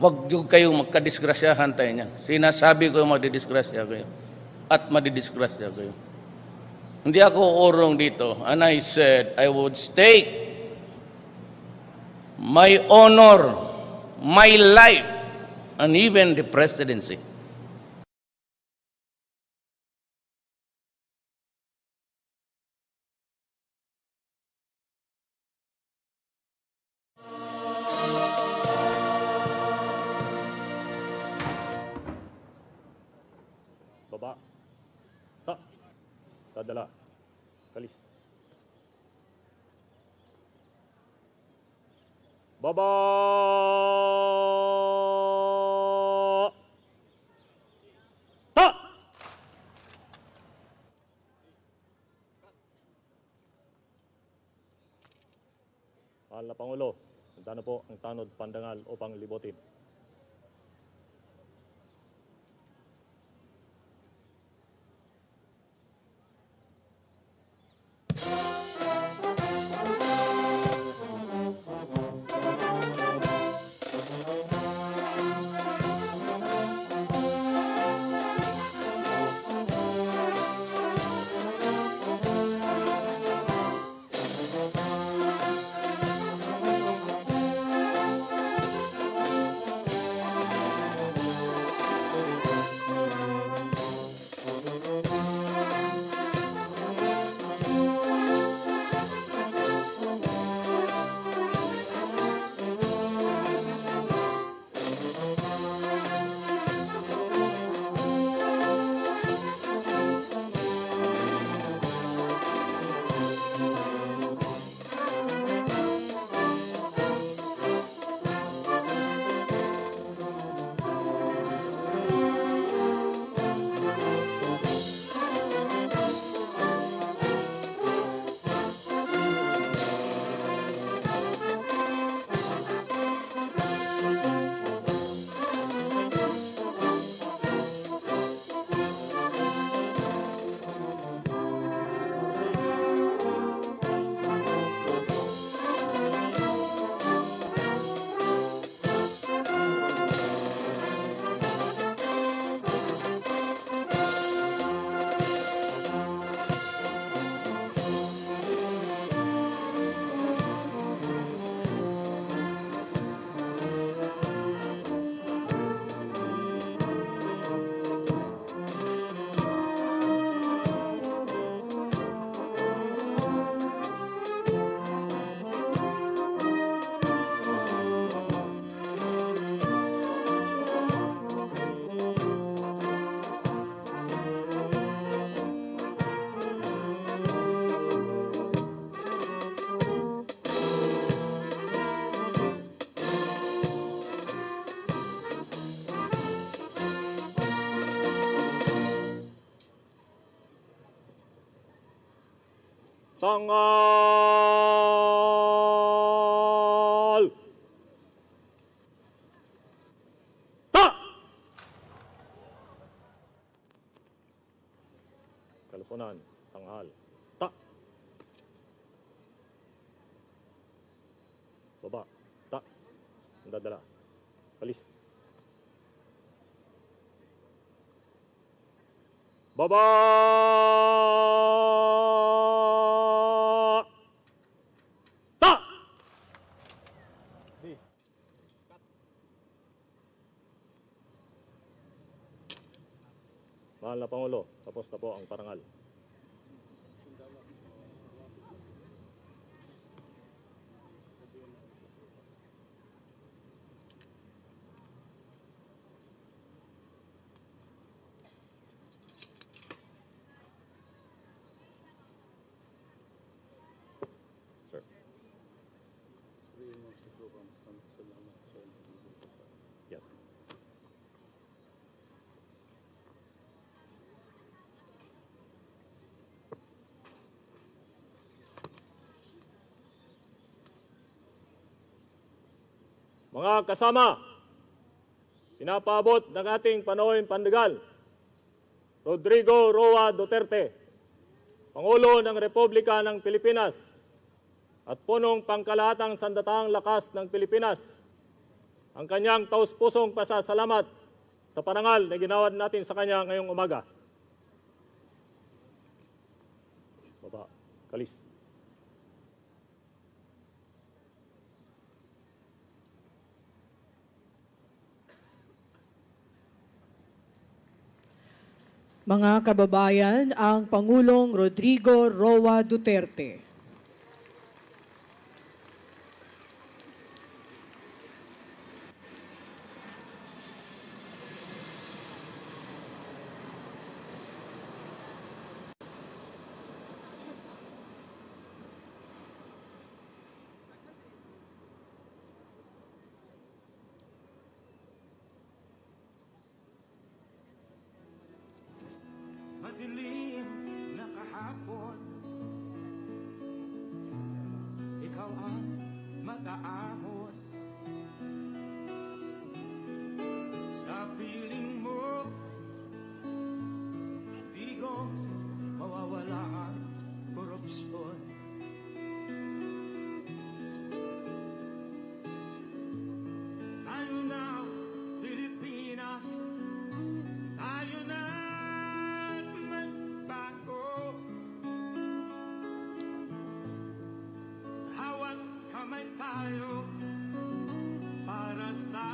Huwag yung kayong magkadisgrasyahan tayo niyan. Sinasabi ko yung madidisgrasya kayo. At madidisgrasya kayo. Hindi ako urong dito. And I said, I would stake my honor, my life, and even the presidency. Baba. Dadala. Kalis. Baba. Mahal na Pangulo, handa na po ang tanod pandangal upang libotin. Tangal! Kalipunan, tanghal. Baba, dadala. Kalis. Baba! Mahal na Pangulo, tapos na po ang parangal. Sir. Yes. Mga kasama, pinapaabot ng ating Panoy Pandagal, Rodrigo Roa Duterte, Pangulo ng Republika ng Pilipinas at punong pangkalahatang sandatahang lakas ng Pilipinas, ang kanyang taus-pusong pasasalamat sa parangal na ginawa natin sa kanya ngayong umaga. Baba, kalis. Mga kababayan, ang Pangulong Rodrigo Roa Duterte. Madilim na kahapon, ikaw ang mataahon. Sa piling mo, di ko mawawala ang korupsyon. Tayo na, Pilipinas, tayo na magbago. Hawak kamay tayo para sa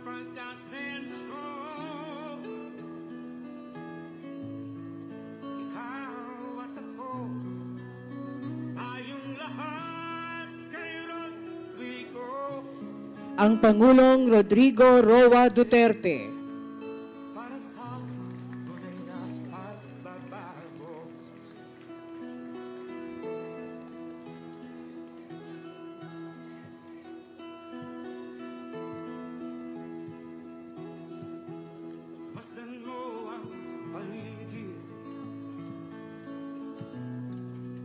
pagkasenso. Ikaw at ako, tayong lahat kay Rodrigo. Ang Pangulong Rodrigo Roa Duterte. Para sa tunay na pagbabago. Masdan mo ang paligid,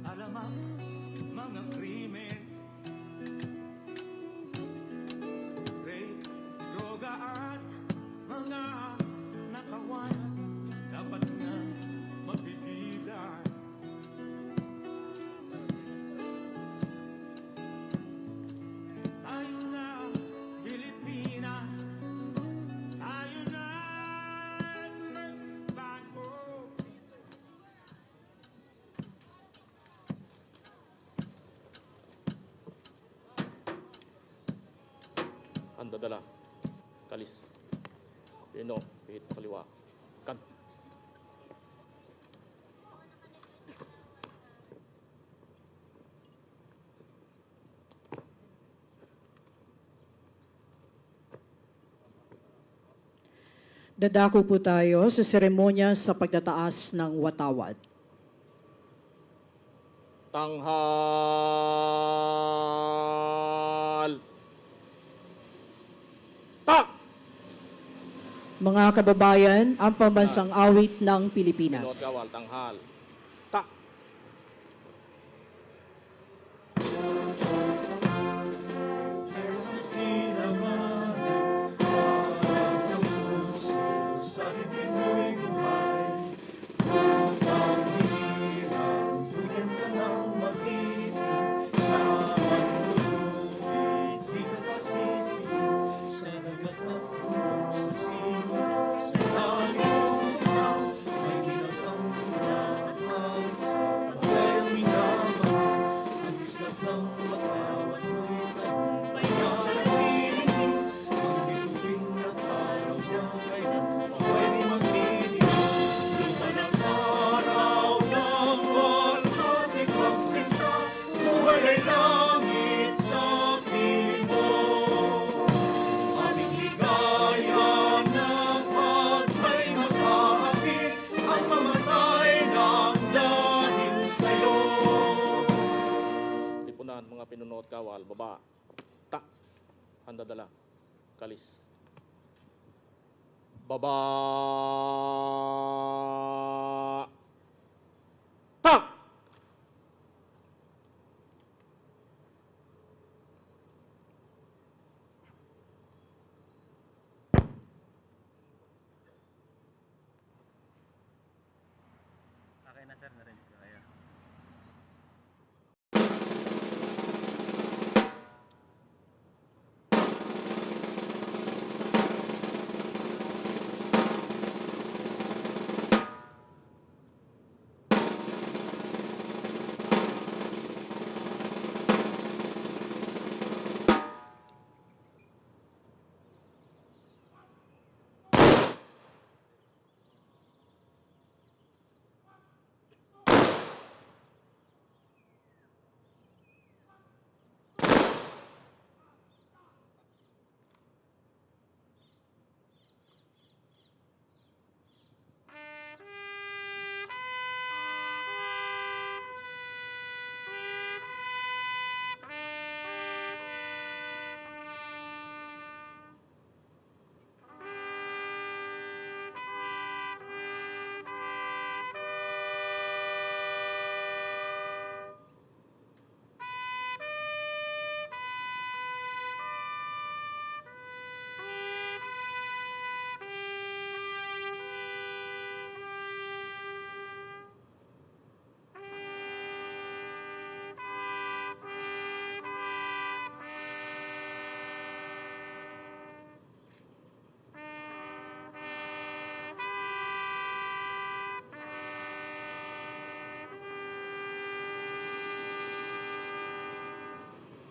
alam ang mga krimen, rape, droga at mga nakawan, dapat nga mapigilan. Tayo na, Pilipinas, tayo na magbago. Andadala, kalis. Pino, pihit kaliwa. Kan. Dadako po tayo sa seremonya sa pagtataas ng watawat. Tanghal. Tak! Mga kababayan, ang pambansang awit ng Pino't Pilipinas. kawal, tanghal. Tak! Mga pinunood kawal, baba. Tak. Handadala. Kalis. Baba. Tak. Okay na sir, na-rin ko kayo.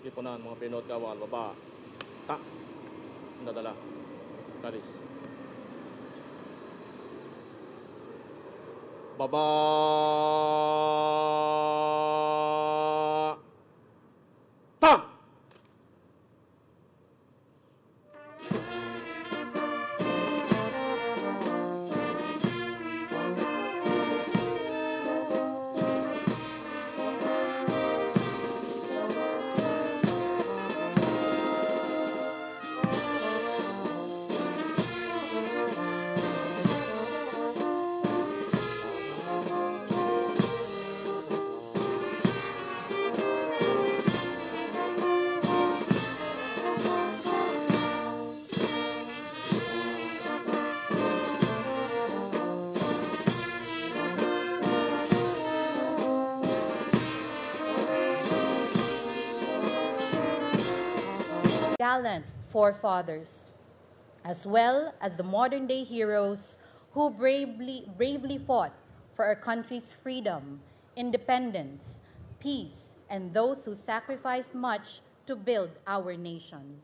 ipunan, mga pinod kawal, baba, ta, nadala, karis. Baba, ta! Gallant forefathers, as well as the modern-day heroes who bravely fought for our country's freedom, independence, peace, and those who sacrificed much to build our nation.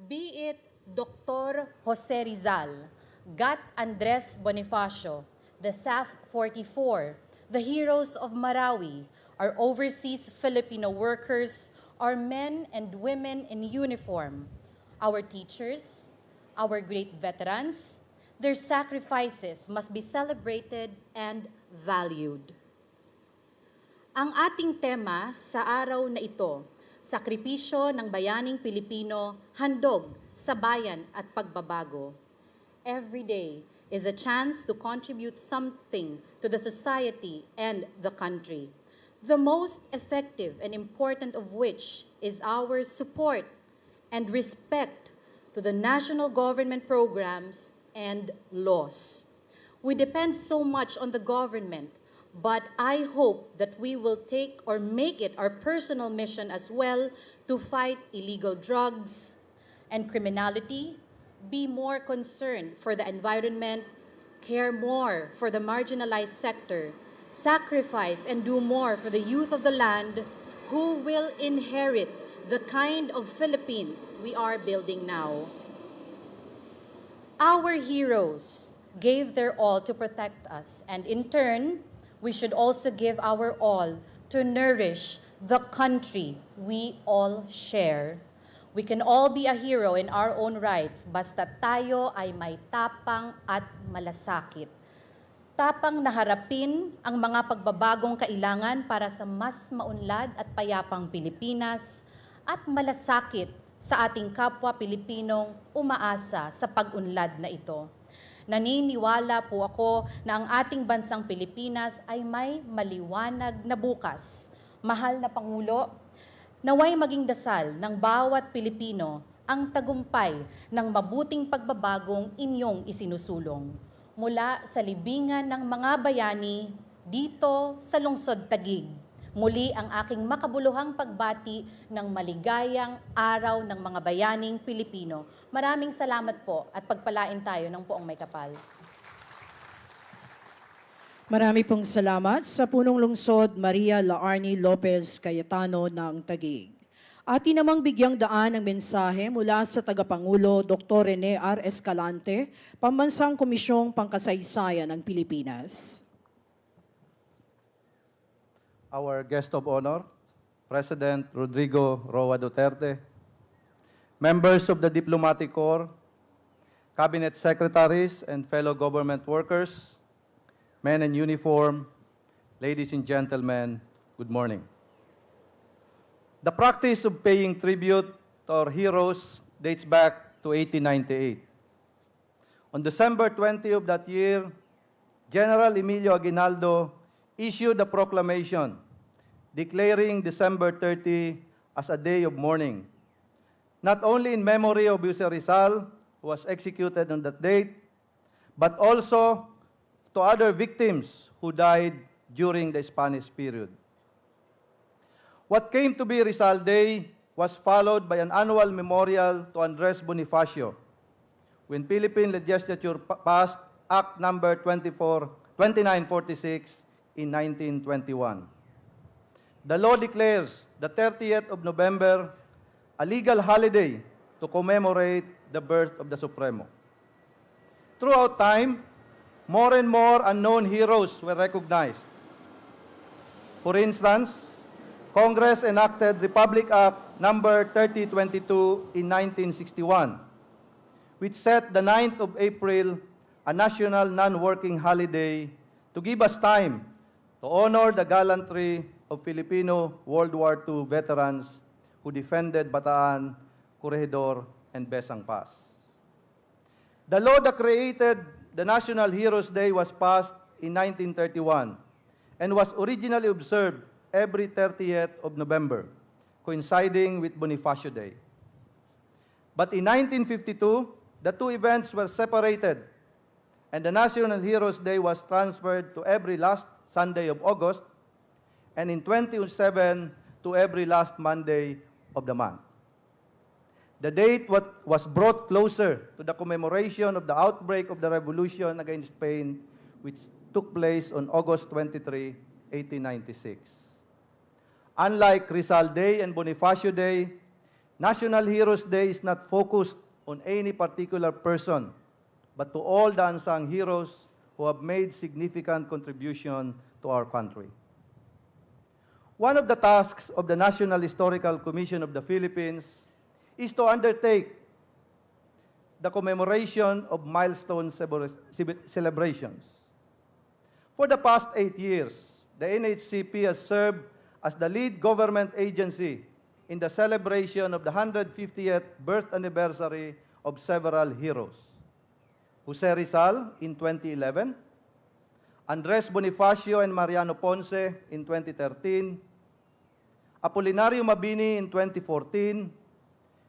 Be it Dr. Jose Rizal, Gat Andres Bonifacio, the SAF 44, the heroes of Marawi, our overseas Filipino workers, our men and women in uniform, our teachers, our great veterans, their sacrifices must be celebrated and valued. Ang ating tema sa araw na ito, sakripisyo ng bayaning Pilipino, handog sa bayan at pagbabago. Every day is a chance to contribute something to the society and the country. The most effective and important of which is our support and respect to the national government programs and laws. We depend so much on the government, but I hope that we will take or make it our personal mission as well to fight illegal drugs and criminality, be more concerned for the environment, care more for the marginalized sector, sacrifice and do more for the youth of the land who will inherit the kind of Philippines we are building now. Our heroes gave their all to protect us, and in turn, we should also give our all to nourish the country we all share. We can all be a hero in our own rights, basta tayo ay may tapang at malasakit. Tapang na harapin ang mga pagbabagong kailangan para sa mas maunlad at payapang Pilipinas at malasakit sa ating kapwa Pilipinong umaasa sa pag-unlad na ito. Naniniwala po ako na ang ating bansang Pilipinas ay may maliwanag na bukas. Mahal na Pangulo, naway maging dasal ng bawat Pilipino ang tagumpay ng mabuting pagbabagong inyong isinusulong. Mula sa libingan ng mga bayani dito sa Lungsod Taguig. Muli ang aking makabuluhang pagbati ng maligayang araw ng mga bayaning Pilipino. Maraming salamat po at pagpalain tayo ng poong may kapal. Marami pong salamat sa punong lungsod Maria Laarni Lopez Cayetano ng Taguig. Atin namang bigyang daan ang mensahe mula sa tagapangulo Dr. Rene R. Escalante, Pambansang Komisyong Pangkasaysayan ng Pilipinas. Our guest of honor, President Rodrigo Roa Duterte, members of the Diplomatic Corps, Cabinet Secretaries and fellow government workers, men in uniform, ladies and gentlemen, good morning. The practice of paying tribute to our heroes dates back to 1898. On December 20 of that year, General Emilio Aguinaldo issued a proclamation declaring December 30 as a day of mourning, not only in memory of Jose Rizal, who was executed on that date, but also to other victims who died during the Spanish period. What came to be Rizal Day was followed by an annual memorial to Andres Bonifacio when Philippine legislature passed Act number 2946 in 1921. the law declares the 30th of November a legal holiday to commemorate the birth of the Supremo. Throughout time, more and more unknown heroes were recognized. For instance, Congress enacted Republic Act number 3022 in 1961, which set the 9th of April a national non-working holiday to give us time to honor the gallantry of Filipino World War II veterans who defended Bataan, Corregidor, and Besang Pass. The law that created the National Heroes Day was passed in 1931 and was originally observed every 30th of November, coinciding with Bonifacio Day. But in 1952, the two events were separated, and the National Heroes Day was transferred to every last Sunday of August, and in 2007 to every last Monday of the month. The date was brought closer to the commemoration of the outbreak of the revolution against Spain, which took place on August 23, 1896. Unlike Rizal Day and Bonifacio Day, National Heroes Day is not focused on any particular person, but to all the unsung heroes who have made significant contribution to our country. One of the tasks of the National Historical Commission of the Philippines is to undertake the commemoration of milestone celebrations. For the past 8 years, the NHCP has served as the lead government agency in the celebration of the 150th birth anniversary of several heroes. Jose Rizal in 2011, Andres Bonifacio and Mariano Ponce in 2013, Apolinario Mabini in 2014,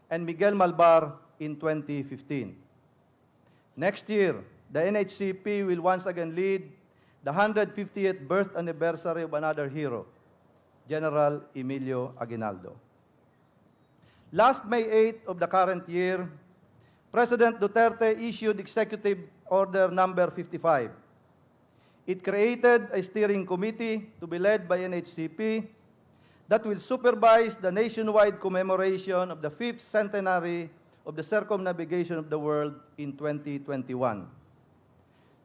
and Miguel Malbar in 2015. Next year, the NHCP will once again lead the 150th birth anniversary of another hero, General Emilio Aguinaldo. Last May 8 of the current year, President Duterte issued Executive Order number 55. It created a steering committee to be led by NHCP that will supervise the nationwide commemoration of the 5th centenary of the circumnavigation of the world in 2021.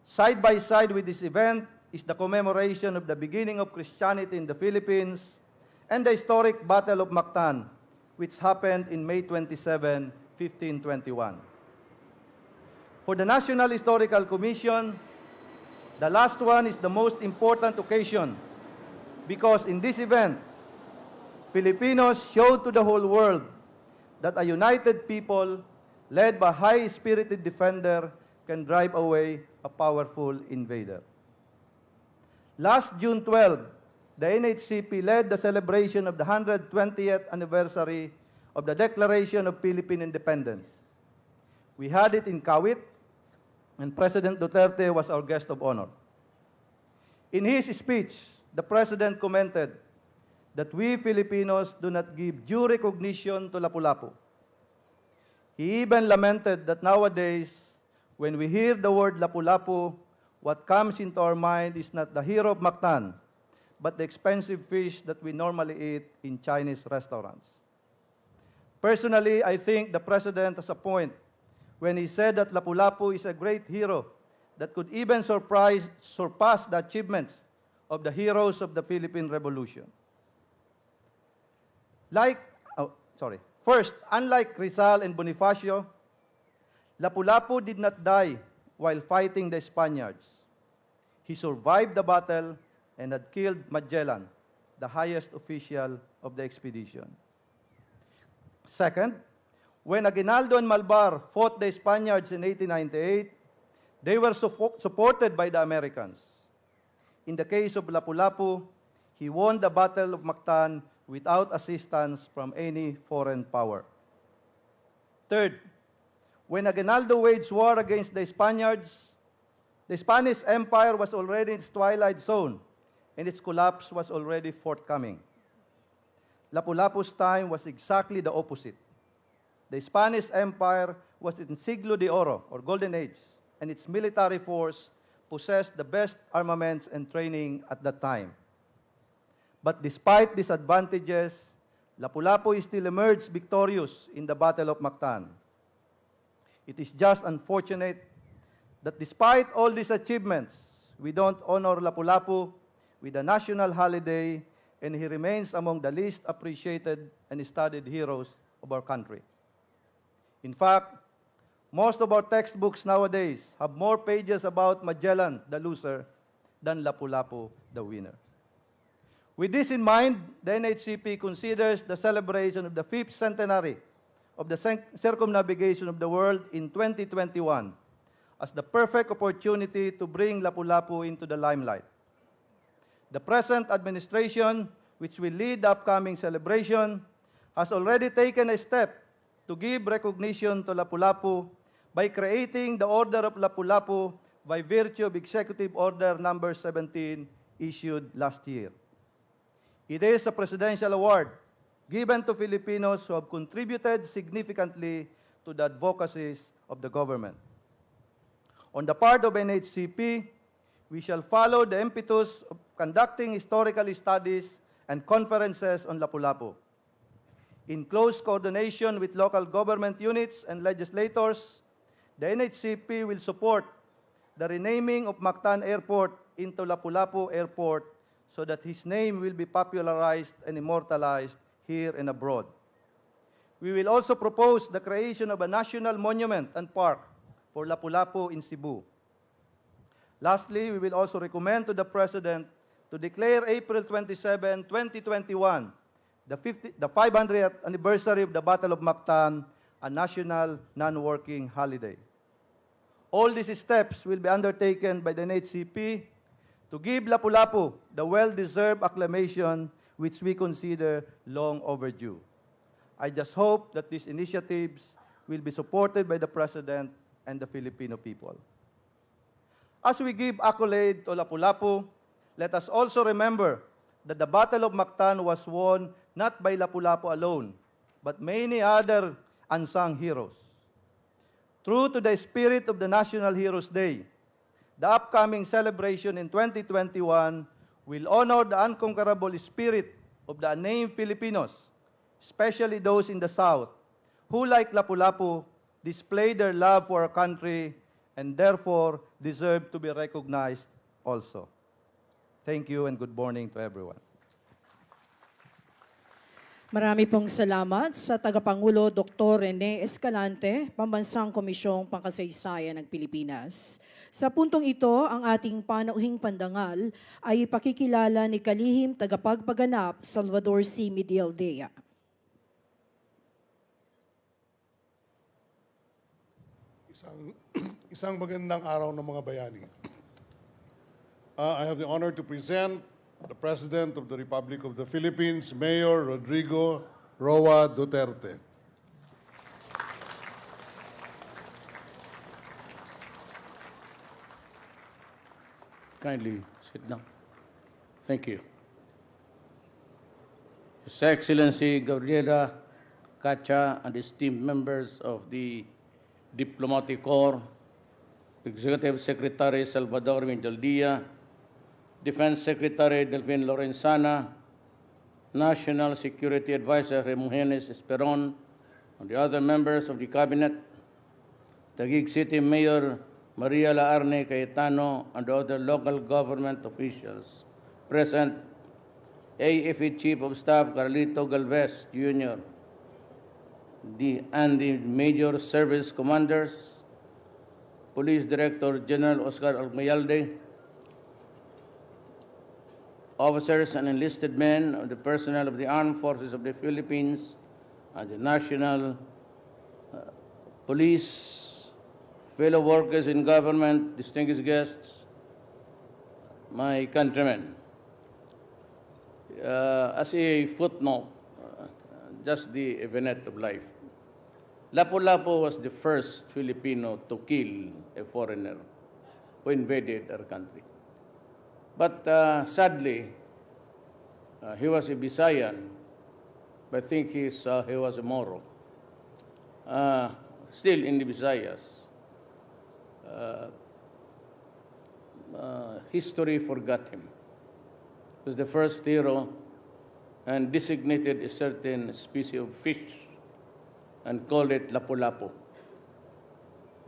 Side by side with this event is the commemoration of the beginning of Christianity in the Philippines and the historic Battle of Mactan, which happened in May 27, 1521. For the National Historical Commission, the last one is the most important occasion because in this event, Filipinos showed to the whole world that a united people led by a high-spirited defender can drive away a powerful invader. Last June 12, the NHCP led the celebration of the 120th anniversary of the Declaration of Philippine Independence. We had it in Kawit, and President Duterte was our guest of honor. In his speech, the President commented that we Filipinos do not give due recognition to Lapu-Lapu. He even lamented that nowadays, when we hear the word Lapu-Lapu, what comes into our mind is not the hero of Mactan, but the expensive fish that we normally eat in Chinese restaurants. Personally, I think the President has a point when he said that Lapu-Lapu is a great hero that could even surpass the achievements of the heroes of the Philippine Revolution. First, unlike Rizal and Bonifacio, Lapu-Lapu did not die while fighting the Spaniards. He survived the battle and had killed Magellan, the highest official of the expedition. Second, when Aguinaldo and Malbar fought the Spaniards in 1898, they were supported by the Americans. In the case of Lapu-Lapu, he won the Battle of Mactan without assistance from any foreign power. Third, when Aguinaldo waged war against the Spaniards, the Spanish Empire was already in its twilight zone, and its collapse was already forthcoming. Lapu-Lapu's time was exactly the opposite. The Spanish Empire was in Siglo de Oro, or Golden Age, and its military force possessed the best armaments and training at that time. But despite these advantages, Lapu-Lapu still emerged victorious in the Battle of Mactan. It is just unfortunate that despite all these achievements, we don't honor Lapu-Lapu with a national holiday, and he remains among the least appreciated and studied heroes of our country. In fact, most of our textbooks nowadays have more pages about Magellan, the loser, than Lapu-Lapu, the winner. With this in mind, the NHCP considers the celebration of the 5th centenary of the circumnavigation of the world in 2021 as the perfect opportunity to bring Lapu-Lapu into the limelight. The present administration, which will lead the upcoming celebration, has already taken a step to give recognition to Lapu-Lapu by creating the Order of Lapu-Lapu by virtue of Executive Order number 17 issued last year. It is a presidential award given to Filipinos who have contributed significantly to the advocacies of the government. On the part of NHCP, we shall follow the impetus of conducting historical studies and conferences on Lapu-Lapu. In close coordination with local government units and legislators, the NHCP will support the renaming of Mactan Airport into Lapu-Lapu Airport so that his name will be popularized and immortalized here and abroad. We will also propose the creation of a national monument and park for Lapu-Lapu in Cebu. Lastly, we will also recommend to the President to declare April 27, 2021, the 500th anniversary of the Battle of Mactan, a national non-working holiday. All these steps will be undertaken by the NHCP to give Lapu-Lapu the well-deserved acclamation which we consider long overdue. I just hope that these initiatives will be supported by the President and the Filipino people. As we give accolade to Lapu-Lapu, let us also remember that the Battle of Mactan was won not by Lapu-Lapu alone, but many other unsung heroes. True to the spirit of the National Heroes Day, the upcoming celebration in 2021 will honor the unconquerable spirit of the unnamed Filipinos, especially those in the South, who, like Lapu-Lapu, display their love for our country and therefore deserve to be recognized also. Thank you and good morning to everyone. Marami pong salamat sa Tagapangulo Dr. Rene Escalante, Pambansang Komisyong Pangkasaysayan ng Pilipinas. Sa puntong ito, ang ating panauhing pandangal ay ipakikilala ni Kalihim Tagapagpaganap Salvador C. Medialdea. Isang magandang araw ng mga bayani. I have the honor to present the President of the Republic of the Philippines, Mayor Rodrigo Roa Duterte. Kindly sit down. Thank you. His Excellency Gabriela Cacha and esteemed members of the Diplomatic Corps, Executive Secretary Salvador Medialdea, Defense Secretary Delfin Lorenzana, National Security Advisor Remugenes Esperon, and the other members of the Cabinet, Taguig City Mayor Maria Laarne Cayetano, and other local government officials present, AFE Chief of Staff Carlito Galvez Jr., and the major service commanders, Police Director General Oscar Almayalde, officers and enlisted men of the personnel of the Armed Forces of the Philippines and the National Police, fellow workers in government, distinguished guests, my countrymen. As a footnote, just the event of life. Lapu-Lapu was the first Filipino to kill a foreigner who invaded our country. But sadly, he was a Visayan, but I think he was a Moro. Still in the Visayas. History forgot him. He was the first hero and designated a certain species of fish and called it lapu-lapu.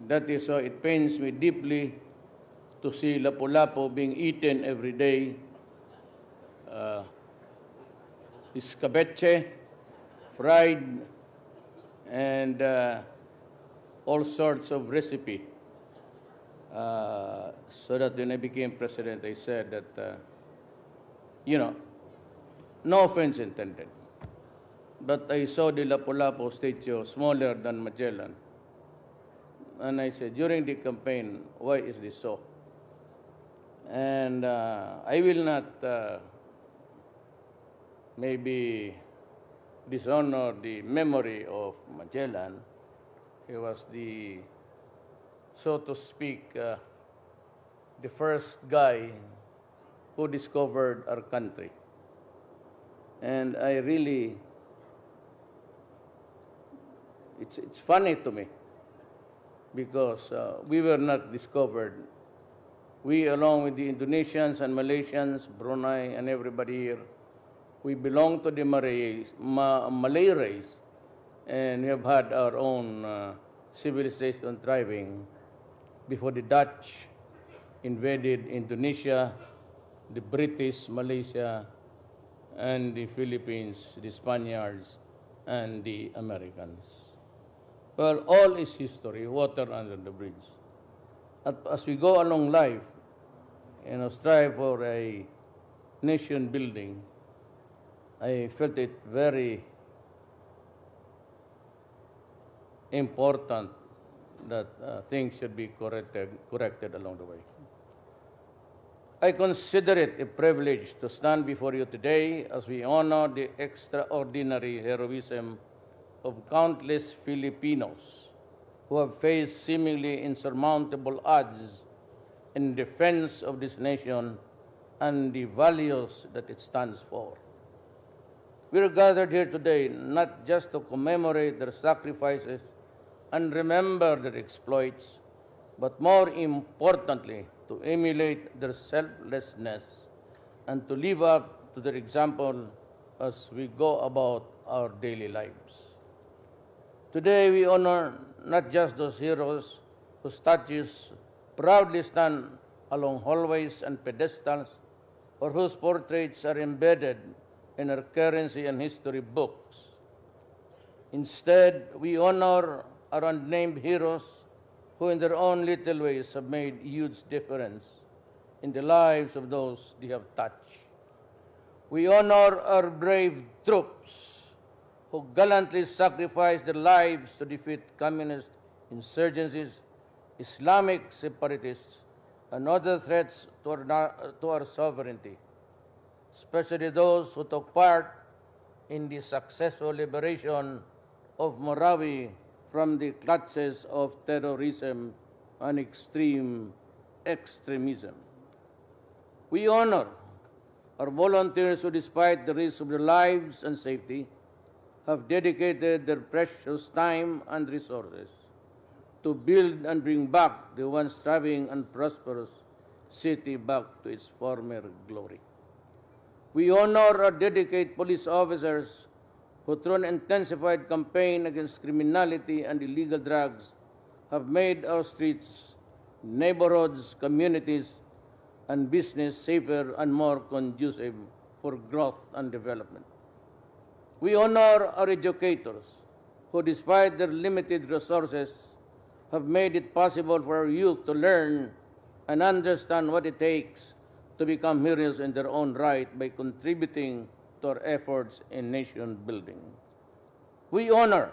That is why it pains me deeply to see lapu-lapu being eaten every day. Escabeche, fried, and all sorts of recipe. So that when I became president, I said that, no offense intended, but I saw the Lapu-Lapu statue smaller than Magellan. And I said, during the campaign, why is this so? And I will not maybe dishonor the memory of Magellan. He was the, so to speak, the first guy who discovered our country. And I really, it's funny to me because we were not discovered. We, along with the Indonesians and Malaysians, Brunei, and everybody here, we belong to the Malay race, and we have had our own civilization thriving before the Dutch invaded Indonesia, the British, Malaysia, and the Philippines, the Spaniards, and the Americans. Well, all is history, water under the bridge. As we go along life, strive for a nation building, I felt it very important that things should be corrected along the way. I consider it a privilege to stand before you today as we honor the extraordinary heroism of countless Filipinos who have faced seemingly insurmountable odds in defense of this nation and the values that it stands for. We are gathered here today not just to commemorate their sacrifices and remember their exploits, but more importantly, to emulate their selflessness and to live up to their example as we go about our daily lives. Today we honor not just those heroes whose statues proudly stand along hallways and pedestals, or whose portraits are embedded in our currency and history books. Instead, we honor our unnamed heroes who in their own little ways have made huge difference in the lives of those they have touched. We honor our brave troops who gallantly sacrificed their lives to defeat communist insurgencies, Islamic separatists, and other threats to our sovereignty, especially those who took part in the successful liberation of Marawi from the clutches of terrorism and extremism. We honor our volunteers who, despite the risk of their lives and safety, have dedicated their precious time and resources to build and bring back the once thriving and prosperous city back to its former glory. We honor our dedicated police officers who, through an intensified campaign against criminality and illegal drugs, have made our streets, neighborhoods, communities, and business safer and more conducive for growth and development. We honor our educators who, despite their limited resources, have made it possible for our youth to learn and understand what it takes to become heroes in their own right by contributing to our efforts in nation building. We honor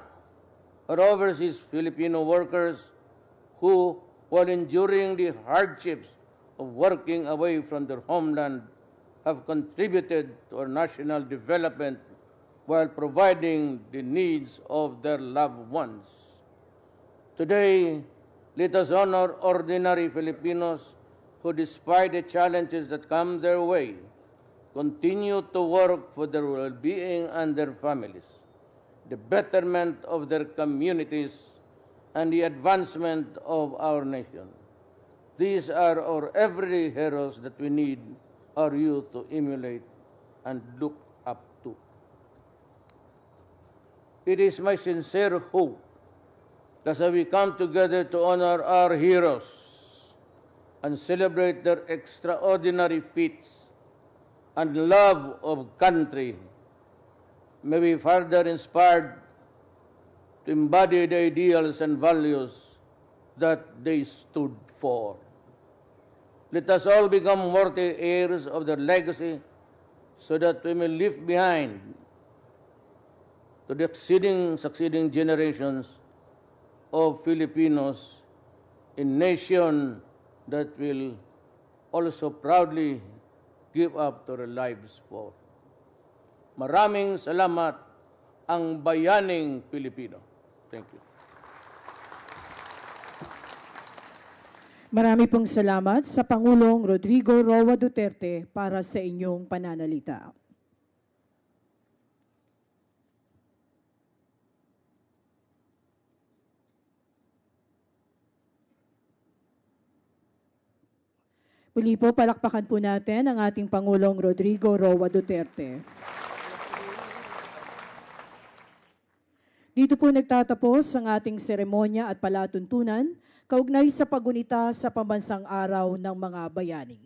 our overseas Filipino workers who, while enduring the hardships of working away from their homeland, have contributed to our national development while providing the needs of their loved ones. Today, let us honor ordinary Filipinos who, despite the challenges that come their way, continue to work for their well-being and their families, the betterment of their communities, and the advancement of our nation. These are our everyday heroes that we need our youth to emulate and look up to. It is my sincere hope that as we come together to honor our heroes and celebrate their extraordinary feats and love of country, may be further inspired to embody the ideals and values that they stood for. Let us all become worthy heirs of their legacy so that we may leave behind to the succeeding generations of Filipinos a nation that will also proudly give up their lives for. Maraming salamat ang bayaning Pilipino. Thank you. Marami pong salamat sa Pangulong Rodrigo Roa Duterte para sa inyong pananalita. Muli po, palakpakan po natin ang ating Pangulong Rodrigo Roa Duterte. Dito po nagtatapos ang ating seremonya at palatuntunan kaugnay sa paggunita sa Pambansang Araw ng Mga Bayani.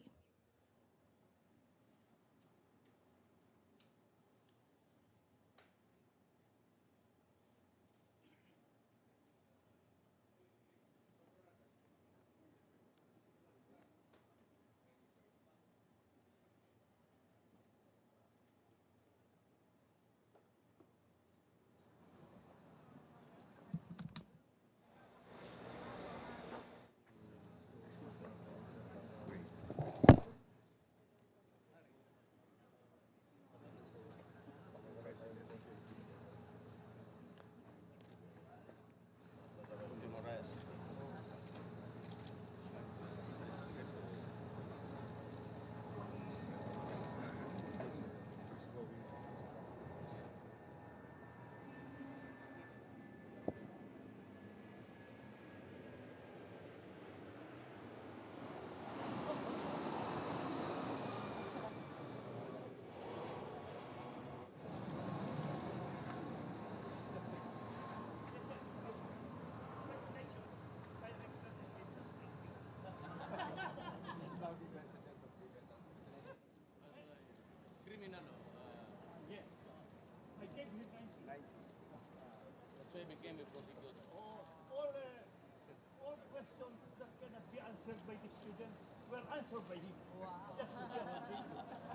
All questions that cannot be answered by the student were answered by him. Wow.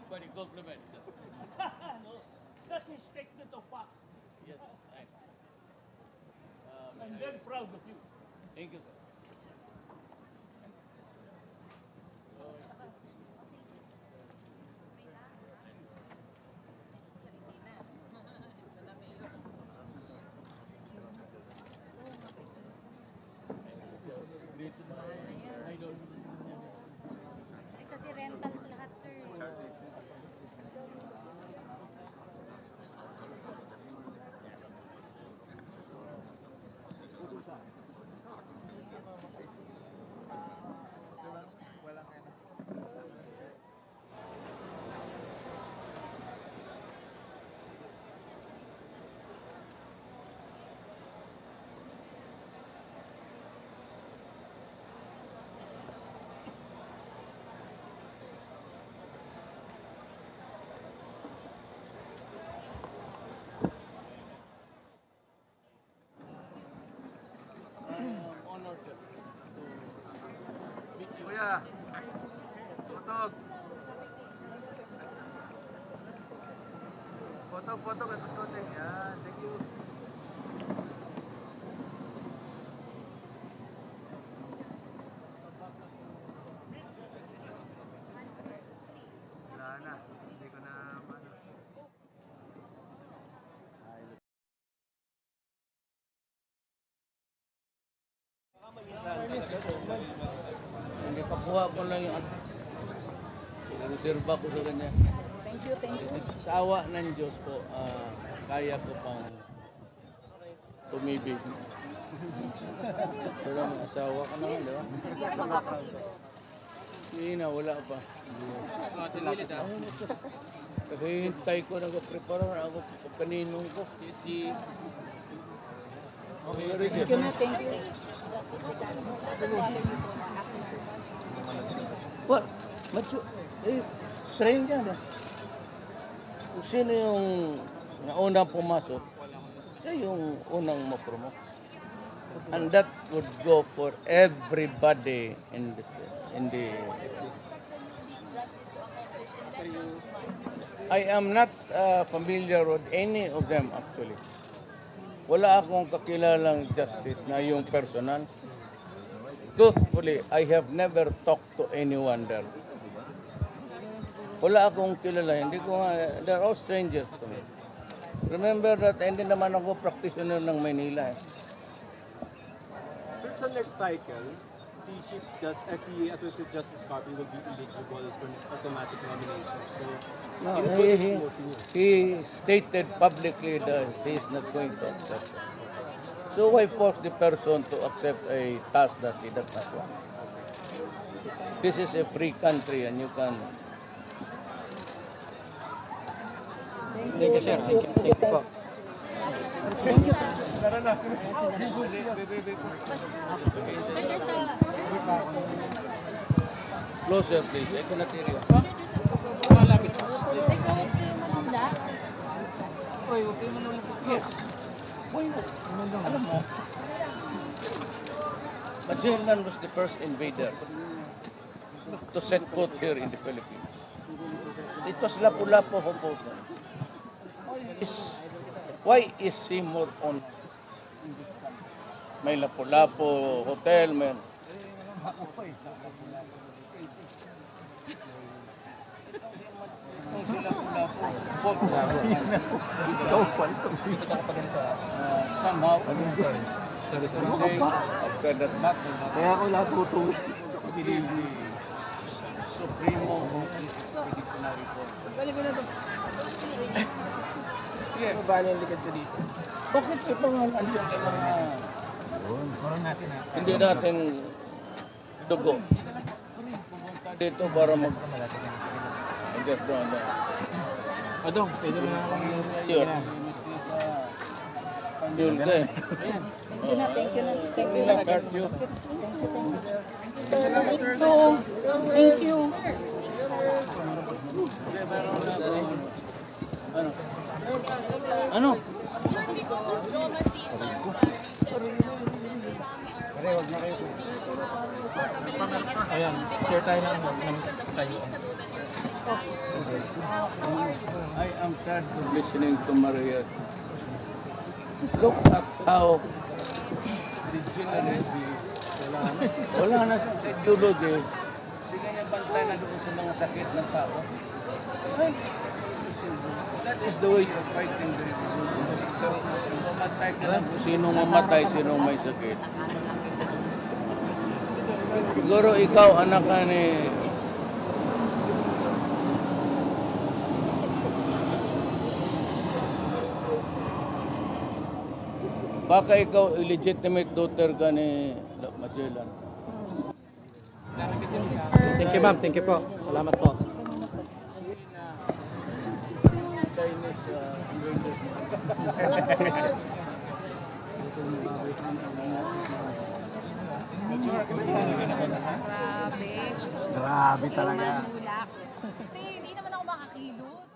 Very compliment. No, that's his statement of fact. Yes, thanks. I'm very proud of you. Thank you, sir. Eh, kasi rentals lahat, sir. Honored to meet you. Kuya, potog. Potog at skoting. Yan, thank you. Wala na, hindi ko na Hindi kapuha ko lang yung reserva ko sa kanya. Thank you, thank you. Sa awa ng Diyos po, kaya ko pang tumibig. Pero may asawa ka naman, di ba? Hindi na, wala pa. Kasi hintay ko, nag-prepare ako kaninong ko. Si Well, train yan eh. Kung sino yung naunang pumasok, siya yung unang mapromote. And that would go for everybody in the I am not familiar with any of them actually. Wala akong kakilalang justice na yung personal. Truthfully, I have never talked to anyone there. Wala akong kilala. Hindi ko nga, they're all strangers to me. Remember that hindi naman ako practitioner ng Maynila. Sir, sa next cycle, si Associate Justice Copy will be eligible for automatic nomination. So, No, he stated publicly that he is not going to accept it. So why force the person to accept a task that he does not want? This is a free country and you can... Thank you, sir. Thank you po. Closer, please. I cannot hear you. Yes. Why not? Alam mo, Magellan was the first invader to set foot here in the Philippines. It was Lapu-Lapu who fought him. Why is he more on? May Lapu-Lapu hotel, man. Kung sila somehow, say, after that battle, Kaya ako natutulog. Supremo of this expeditionary force. Yes. Bakit ito nga nandiyan sa mga hindi natin dugo? Pumunta dito para mag-get doon. Adong, pwede mo na akong Yun. Yun ka eh. Thank you na. Hindi lang-cart yun. Thank you. Ano? Ayan, share tayo ng tayo. I am tired of listening to Maria. Look at how degeneracy. Wala na sa ideology. Sige niya bantay na doon sa mga sakit ng tao. That is the way you're fighting the revolution. So, mamatay ka lang kung sinong mamatay, sinong may sakit. Siguro ikaw, anak ka ni... Baka ikaw illegitimate daughter ka ni Magellan. Thank you, ma'am. Thank you po. Salamat po. Chinese Grabe. Grabe talaga. Hindi naman ako makakilos.